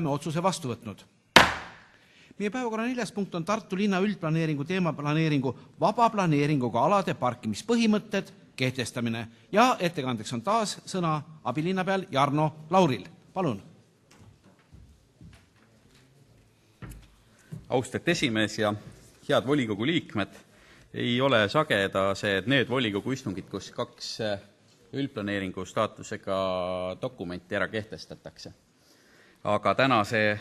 oleme otsuse vastu võtnud. Meie päevakorra 4. punkt on Tartu linna üldplaneeringu teemaplaneeringu vaba planeeringuga alade parkimispõhimõtted kehtestamine ja ettekandeks on taas sõna abilinnapeal Jarno Lauril. Palun. Austet esimees ja head volikogu liikmed, ei ole sageda see need volikogu istungid, kus 2 üldplaneeringu staatusega dokumenti ära kehtestatakse. Aga täna see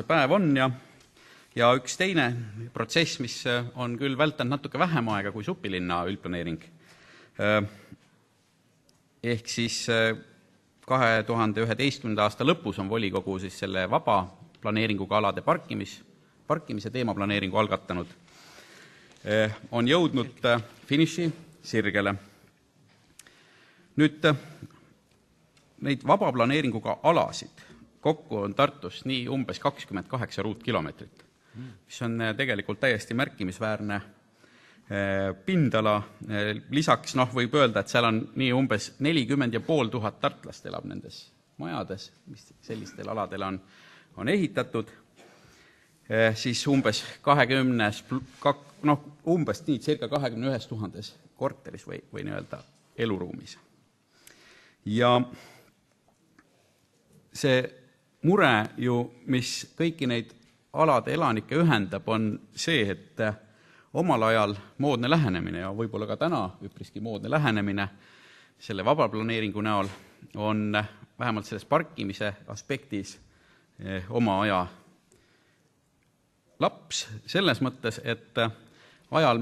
päev on ja üks teine protsess, mis on küll vältanud natuke vähem aega kui Supilinna üldplaneering. Ehk siis 2011. aasta lõpus on volikogu siis selle vaba planeeringuga alade parkimise teemaplaneeringu algatanud. On jõudnud finiši sirgele. Nüüd neid vaba planeeringuga alasid kokku on Tartus nii umbes 28 ruutkilomeetrit, mis on tegelikult täiesti märkimisväärne pindala. Lisaks võib öelda, et seal on nii umbes 40 500 tartlast elab nendes majades, mis sellistel aladel on ehitatud. Siis umbes 20, umbes nii, circa 21 000 korteris või nii-öelda eluruumis. Ja see mure ju, mis kõiki neid alade elanikke ühendab, on see, et omal ajal moodne lähenemine ja võib-olla ka täna üpriski moodne lähenemine selle vaba planeeringu näol on vähemalt selles parkimise aspektis oma aja laps selles mõttes, et ajal,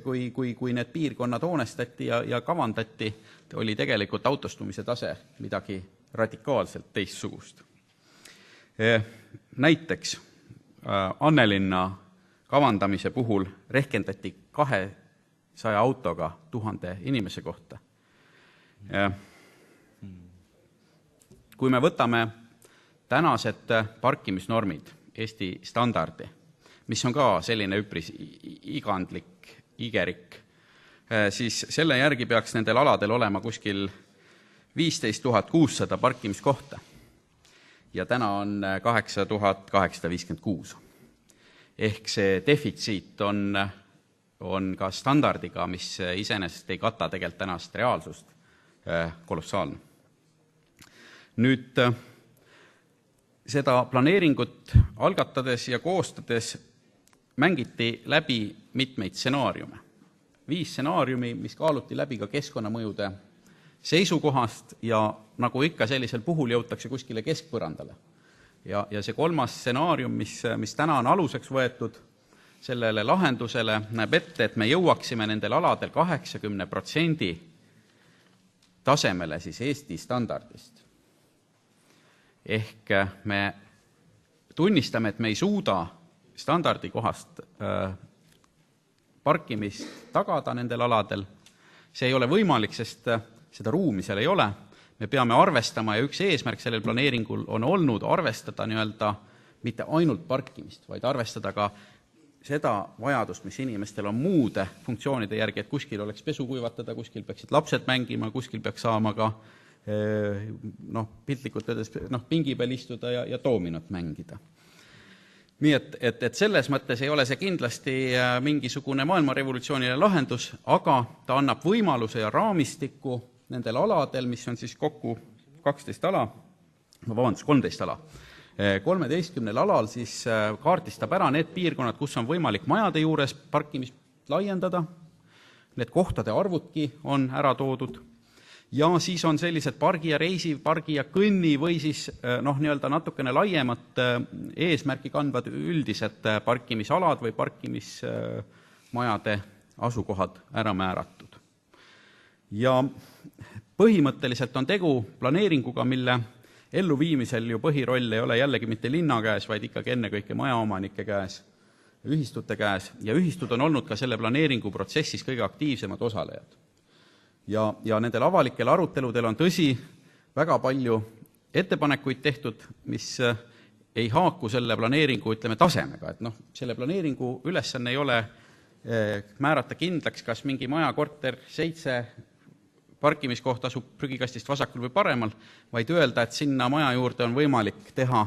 kui need piirkonnad hoonestati ja kavandati, oli tegelikult autostumise tase midagi radikaalselt teistsugust. Näiteks Annelinna kavandamise puhul rehkendati 200 autoga 1000 inimese kohta. Kui me võtame tänased parkimisnormid Eesti standardi, mis on ka selline üpris igandlik, igerik, siis selle järgi peaks nendel aladel olema kuskil 15 600 parkimiskohta ja täna on 8856. Ehk see defitsiit on ka standardiga, mis iseenesest ei kata tegelikult tänast reaalsust, kolossaalne. Nüüd seda planeeringut algatades ja koostades mängiti läbi mitmeid stsenaariume. 5 stsenaariumi, mis kaaluti läbi ka keskkonnamõjude seisukohast ja nagu ikka sellisel puhul jõutakse kuskile keskpõrandale. Ja see 3. stsenaarium, mis täna on aluseks võetud sellele lahendusele, näeb ette, et me jõuaksime nendel aladel 80% tasemele siis Eesti standardist. Ehk me tunnistame, et me ei suuda standardi kohast parkimist tagada nendel aladel. See ei ole võimalik, sest seda ruumi seal ei ole. Me peame arvestama ja üks eesmärk sellel planeeringul on olnud arvestada nii-öelda mitte ainult parkimist, vaid arvestada ka seda vajadust, mis inimestel on muude funktsioonide järgi, et kuskil oleks pesu kuivatada, kuskil peaksid lapsed mängima, kuskil peaks saama ka piltlikult öeldes pingi peal istuda ja doominot mängida. Nii et selles mõttes ei ole see kindlasti mingisugune maailmarevolutsiooniline lahendus, aga ta annab võimaluse ja raamistiku nendel aladel, mis on siis kokku 13 ala, 13 alal siis kaardistab ära need piirkonnad, kus on võimalik majade juures parkimist laiendada, need kohtade arvudki on ära toodud, ja siis on sellised pargi ja reisi, pargi ja kõnni või siis nii-öelda natukene laiemat eesmärki kandvad üldised parkimisalad või parkimismajade asukohad ära määratud. Ja põhimõtteliselt on tegu planeeringuga, mille elluviimisel ju põhiroll ei ole jällegi mitte linna käes, vaid ikkagi ennekõike majaomanike käes, ühistute käes, ja ühistud on olnud ka selle planeeringu protsessis kõige aktiivsemad osalejad. Ja nendel avalikel aruteludel on tõsi väga palju ettepanekuid tehtud, mis ei haaku selle planeeringu, ütleme, tasemega. Et selle planeeringu ülesanne ei ole määrata kindlaks, kas mingi maja korter 7 parkimiskoht asub prügikastist vasakul või paremal, vaid öelda, et sinna maja juurde on võimalik teha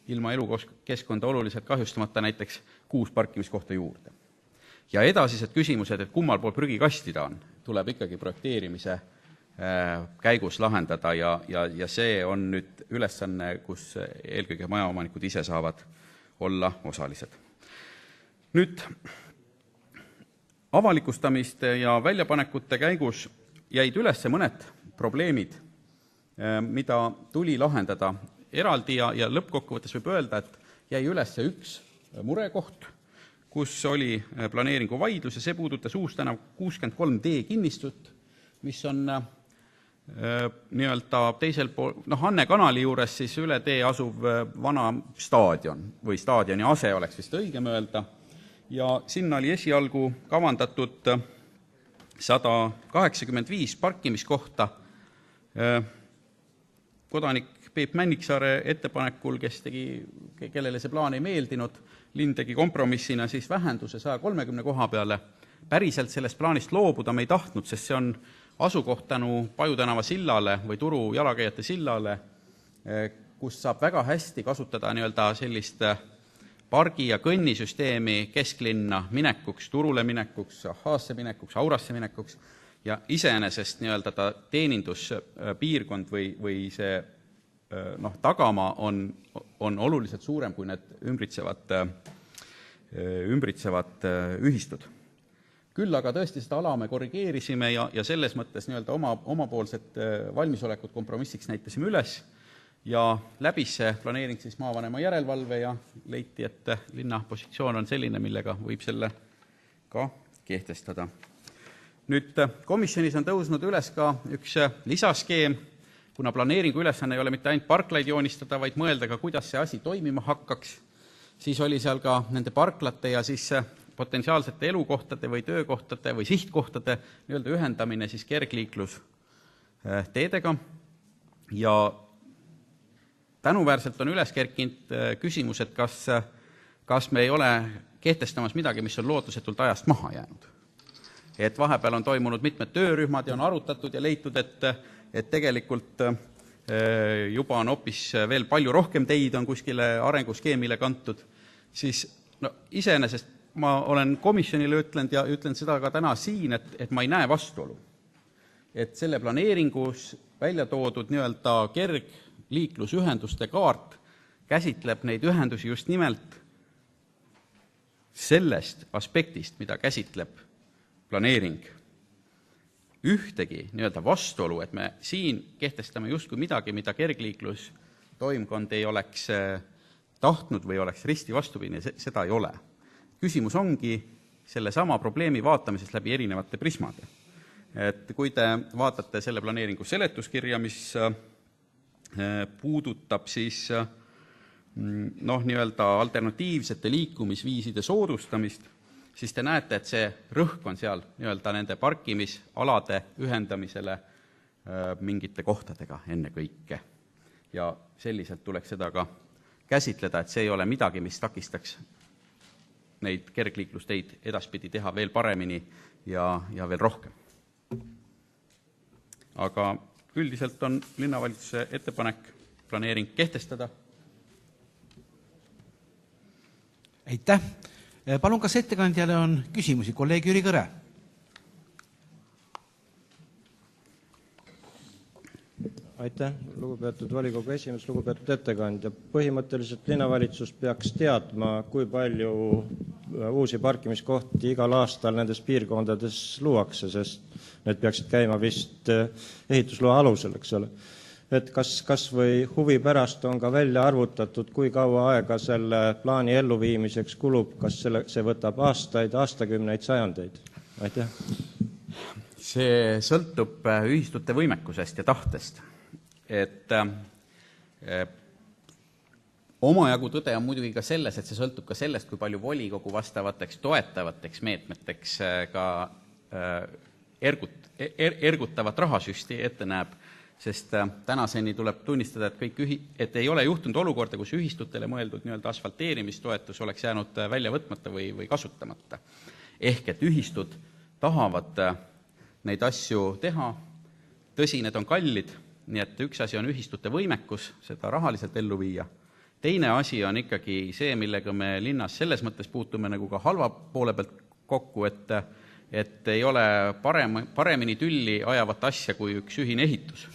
ilma elukeskkonda oluliselt kahjustamata näiteks 6 parkimiskohta juurde. Ja edasised küsimused, et kummal pool prügikasti ta on, tuleb ikkagi projekteerimise käigus lahendada ja see on nüüd ülesanne, kus eelkõige majaomanikud ise saavad olla osalised. Nüüd avalikustamiste ja väljapanekute käigus jäid üles mõned probleemid, mida tuli lahendada eraldi ja lõppkokkuvõttes võib öelda, et jäi üles üks murekoht, kus oli planeeringu vaidlus ja see puudutas Uustänav 63D kinnistut, mis on nii-öelda teisel pool, Anne kanali juures siis üle tee asuv vana staadion või staadioni ase oleks vist õigem öelda ja sinna oli esialgu kavandatud 185 parkimiskohta. Kodanik Peep Männiksaare ettepanekul, kellele see plaan ei meeldinud, linn tegi kompromissina siis vähenduse 130 koha peale. Päriselt sellest plaanist loobuda me ei tahtnud, sest see on asukoht tänu Paju tänava sillale või Turu jalakäijate sillale, kus saab väga hästi kasutada nii-öelda sellist pargi- ja kõnnisüsteemi kesklinna minekuks, Turule minekuks, Ahhaasse minekuks, Aurasse minekuks ja iseenesest nii-öelda ta teeninduspiirkond või see tagamaa on oluliselt suurem kui need ümbritsevad ühistud. Küll aga tõesti seda ala me korrigeerisime ja selles mõttes nii-öelda omapoolset valmisolekut kompromissiks näitasime üles ja läbis see planeering siis maavanema järelevalve ja leiti, et linna positsioon on selline, millega võib selle ka kehtestada. Nüüd komisjonis on tõusnud üles ka üks lisaskeem, kuna planeeringu ülesanne ei ole mitte ainult parklaid joonistada, vaid mõelda ka, kuidas see asi toimima hakkaks, siis oli seal ka nende parklate ja siis potentsiaalsete elukohtade või töökohtade või sihtkohtade nii-öelda ühendamine siis kergliiklusteedega ja tänuväärselt on üles kerkinud küsimus, et kas me ei ole kehtestamas midagi, mis on lootusetult ajast maha jäänud. Et vahepeal on toimunud mitmed töörühmad ja on arutatud ja leitud, et tegelikult juba on hoopis veel palju rohkem teid on kuskile arenguskeemile kantud, siis iseenesest ma olen komisjonile ütlenud ja ütlen seda ka täna siin, et ma ei näe vastuolu. Et selle planeeringus välja toodud nii-öelda kergliiklusühenduste kaart käsitleb neid ühendusi just nimelt sellest aspektist, mida käsitleb planeering. Ühtegi nii-öelda vastuolu, et me siin kehtestame justkui midagi, mida kergliiklustoimkond ei oleks tahtnud või oleks risti vastupidine, seda ei ole. Küsimus ongi selle sama probleemi vaatamises läbi erinevate prismade. Et kui te vaatate selle planeeringu seletuskirja, mis puudutab siis nii-öelda alternatiivsete liikumisviiside soodustamist, siis te näete, et see rõhk on seal nii-öelda nende parkimisalade ühendamisele mingite kohtadega enne kõike. Ja selliselt tuleks seda ka käsitleda, et see ei ole midagi, mis takistaks neid kergliiklusteid edaspidi teha veel paremini ja veel rohkem. Aga üldiselt on linnavalitsuse ettepanek planeering kehtestada. Aitäh! Palun, kas ettekandjale on küsimusi? Kolleeg Jüri Kõre. Aitäh, lugupeetud volikogu esimees, lugupeetud ettekandja. Põhimõtteliselt linnavalitsus peaks teadma, kui palju uusi parkimiskohti igal aastal nendes piirkondades luuakse, sest need peaksid käima vist ehitusloa alusel, eks ole. Et kas või huvi pärast on ka välja arvutatud, kui kaua aega selle plaani elluviimiseks kulub, kas see võtab aastaid, aastakümneid, sajandeid? Aitäh. See sõltub ühistute võimekusest ja tahtest. Et omajagu tõde on muidugi ka selles, et see sõltub ka sellest, kui palju volikogu vastavateks toetavateks meetmeteks ka ergutavat rahasüsti ette näeb, sest tänaseni tuleb tunnistada, et ei ole juhtunud olukorda, kus ühistutele mõeldud nii-öelda asfalteerimistoetus oleks jäänud välja võtmata või kasutamata. Ehk et ühistud tahavad neid asju teha, tõsi, need on kallid, nii et üks asi on ühistute võimekus seda rahaliselt ellu viia Teine asi on ikkagi see, millega me linnas selles mõttes puutume nagu ka halva poole pealt kokku, et ei ole paremini tülli ajavat asja kui üks ühine ehitus.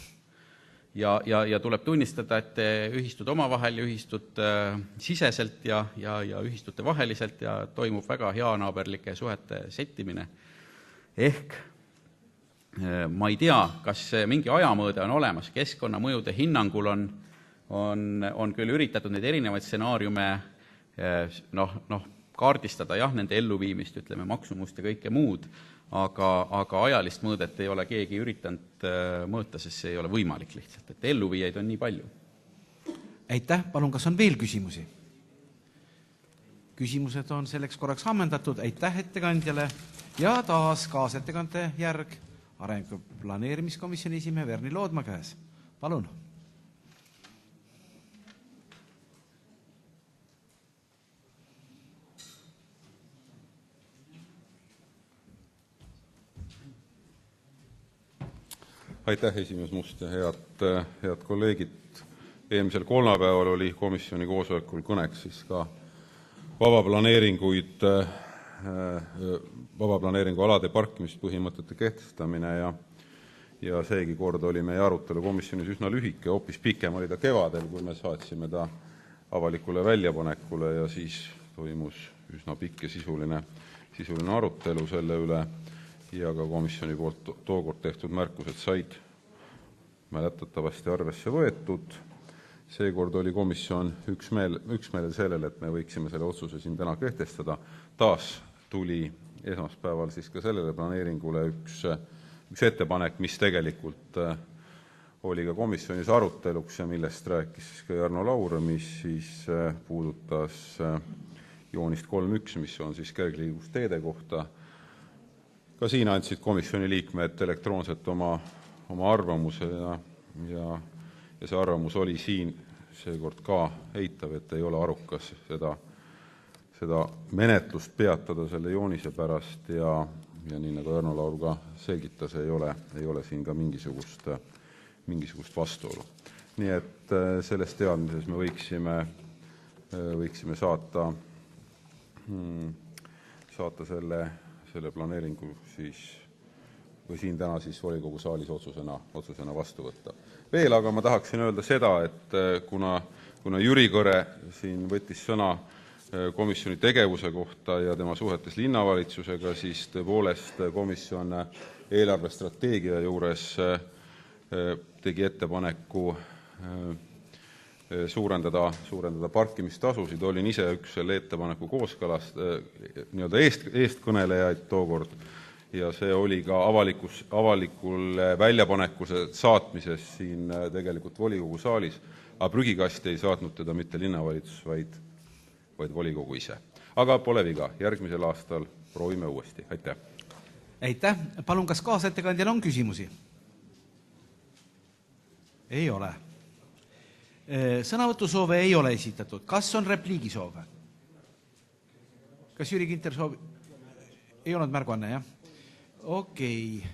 Ja tuleb tunnistada, et ühistud omavahel ja ühistud siseselt ja ühistute vaheliselt ja toimub väga heanaaberlike suhete settimine. Ehk ma ei tea, kas mingi ajamõõde on olemas. Keskkonnamõjude hinnangul on küll üritatud neid erinevaid stsenaariume kaardistada, nende elluviimist, ütleme, maksumust ja kõike muud, aga ajalist mõõdet ei ole keegi üritanud mõõta, sest see ei ole võimalik lihtsalt, et elluviijaid on nii palju. Aitäh, palun, kas on veel küsimusi? Küsimused on selleks korraks ammendatud, aitäh ettekandjale ja taas kaasettekande järg Arengu planeerimiskomisjoni esimehe Verni Loodma käes. Palun. Aitäh, esimees Must ja head kolleegid. Eelmisel kolmapäeval oli komisjoni koosolekul kõneks siis ka vabaplaneeringu alade parkimispõhimõtete kehtestamine ja seegi kord oli meie arutelu komisjonis üsna lühike, hoopis pikem oli ta kevadel, kui me saatsime ta avalikule väljapanekule ja siis toimus üsna pikk ja sisuline arutelu selle üle ja ka komisjoni poolt tookord tehtud märkused said mäletatavasti arvesse võetud. Seekord oli komisjon üksmeelel sellel, et me võiksime selle otsuse siin täna kehtestada. Taas tuli esmaspäeval siis ka sellele planeeringule üks ettepanek, mis tegelikult oli ka komisjonis aruteluks ja millest rääkis siis ka Jarno Laur, mis siis puudutas joonist 3.1, mis on siis kergliiklusteede kohta. Ka siin andsid komisjoni liikmed elektroonselt oma arvamuse ja see arvamus oli siin seekord ka eitav, et ei ole arukas seda menetlust peatada selle joonise pärast ja nii nagu Jarno Laur ka selgitas, ei ole siin ka mingisugust vastuolu. Nii et selles teadmises me võiksime saata selle planeeringu siis või siin täna siis volikogu saalis otsusena vastu võtta. Veel aga ma tahaksin öelda seda, et kuna Jüri Kõre siin võttis sõna komisjoni tegevuse kohta ja tema suhetes linnavalitsusega, siis tõepoolest komisjon eelarvestrateegia juures tegi ettepaneku suurendada parkimistasusid. Olin ise üks selle ettepaneku eestkõnelejaid tookord ja see oli ka avalikul väljapanekuse saatmises siin tegelikult volikogu saalis, aga prügikasti ei saatnud teda mitte linnavalitsus, vaid volikogu ise. Aga pole viga, järgmisel aastal proovime uuesti. Aitäh! Aitäh! Palun, kas kaasettekandjal on küsimusi? Ei ole. Sõnavõtusoove ei ole esitatud. Kas on repliigisoove? Kas Jüri Kinter soovi? Ei olnud märguanne, jah? Okei.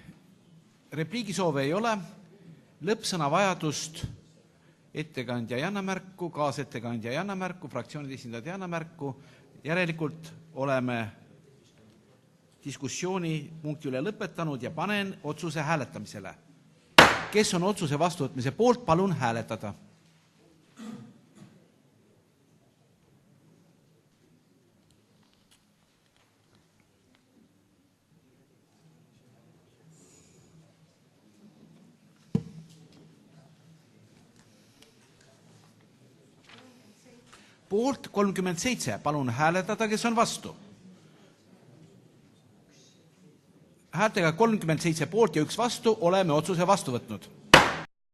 Repliigisoove ei ole. Lõppsõna vajadust ettekandja ei anna märku, kaasettekandja ei anna märku, fraktsioonide esindajad ei anna märku. Järelikult oleme diskussiooni punkti üle lõpetanud ja panen otsuse hääletamisele. Kes on otsuse vastuvõtmise poolt, palun hääletada. Poolt 37, palun hääletada, kes on vastu. Häältega 37 poolt ja 1 vastu oleme otsuse vastu võtnud.